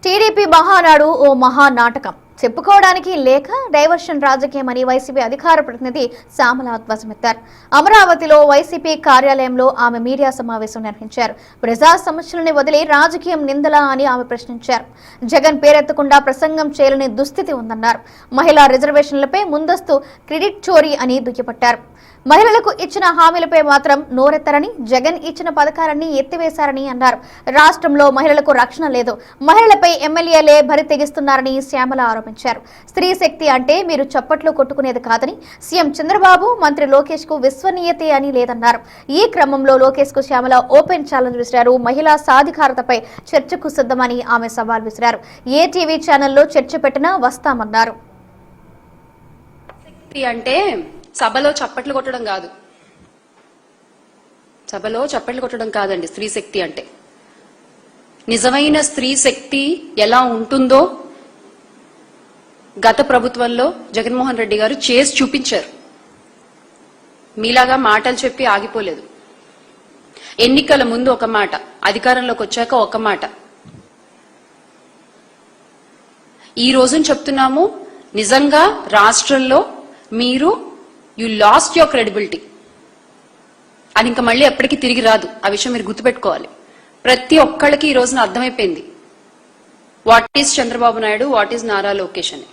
TDP Mahanadu ఓ మహానాటకం. చెప్పుకోవడానికి లేక diversion రాజకీయమని YCP అధికార ప్రతినిధి శ్యామల ధ్వజమెత్తారు. అమరావతిలో వైసీపీ కార్యాలయంలో ఆమె మీడియా సమావేశం నిర్వహించారు. ప్రజా సమస్యలని వదిలి రాజకీయం నిందలా అని ఆమె ప్రశ్నించారు. జగన్ పేరెత్తకుండా ప్రసంగం చేయలేని దుస్థితి ఉందన్నారు. మహిళా రిజర్వేషన్లపై ముందస్తు క్రెడిట్ చోరీ అని దుయ్యబట్టారు. మహిళలకు ఇచ్చిన హామీలపై మాత్రం నోరెత్తరని, జగన్ ఇచ్చిన పథకాలన్నీ ఎత్తివేశారని అన్నారు. రాష్ట్రంలో మహిళలకు రక్షణ లేదు, మహిళలపై ఎమ్మెల్యేలే బరి తెగిస్తున్నారని శ్యామల ఆరోపించారు. స్త్రీ శక్తి అంటే మీరు చప్పట్లు కొట్టుకునేది కాదని, సీఎం చంద్రబాబు, మంత్రి లోకేష్ కు విశ్వనీయతే అని లేదన్నారు. ఈ క్రమంలో లోకేష్ కు శ్యామల ఓపెన్ ఛాలెంజ్ విసిరారు. మహిళా సాధికారతపై చర్చకు సిద్ధమని ఆమె సవాల్ విసిరారు. ఏ టీవీ ఛానల్లో చర్చ పెట్టినా వస్తామన్నారు. అంటే సభలో చప్పట్లు కొట్టడం కాదు, సభలో చప్పట్లు కొట్టడం కాదండి స్త్రీ శక్తి అంటే. నిజమైన స్త్రీ శక్తి ఎలా ఉంటుందో గత ప్రభుత్వంలో జగన్మోహన్ రెడ్డి గారు చేసి చూపించారు. మీలాగా మాటలు చెప్పి ఆగిపోలేదు. ఎన్నికల ముందు ఒక మాట, అధికారంలోకి వచ్చాక ఒక మాట. ఈ రోజున చెప్తున్నాము, నిజంగా రాష్ట్రంలో మీరు యు లాస్ట్ యువర్ క్రెడిబిలిటీ. అది ఇంకా మళ్ళీ ఎప్పటికీ తిరిగి రాదు. ఆ విషయం మీరు గుర్తుపెట్టుకోవాలి. ప్రతి ఒక్కళ్ళకి ఈ రోజున అర్థమైపోయింది what is Chandrababu Naidu, what is Nara Lokesh అని.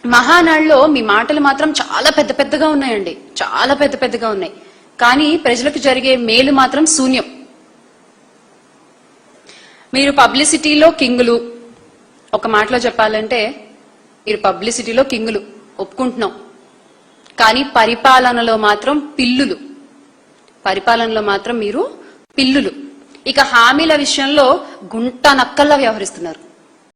మహానాడులో మీ మాటలు మాత్రం చాలా పెద్ద పెద్దగా ఉన్నాయండి, చాలా పెద్ద పెద్దగా ఉన్నాయి. కానీ ప్రజలకు జరిగే మేలు మాత్రం శూన్యం. మీరు పబ్లిసిటీలో కింగులు, ఒక మాటలో చెప్పాలంటే మీరు పబ్లిసిటీలో కింగులు ఒప్పుకుంటున్నాం, కానీ పరిపాలనలో మాత్రం పిల్లులు. పరిపాలనలో మాత్రం మీరు పిల్లులు. ఇక హామీల విషయంలో గుంట నక్కల్లా వ్యవహరిస్తున్నారు.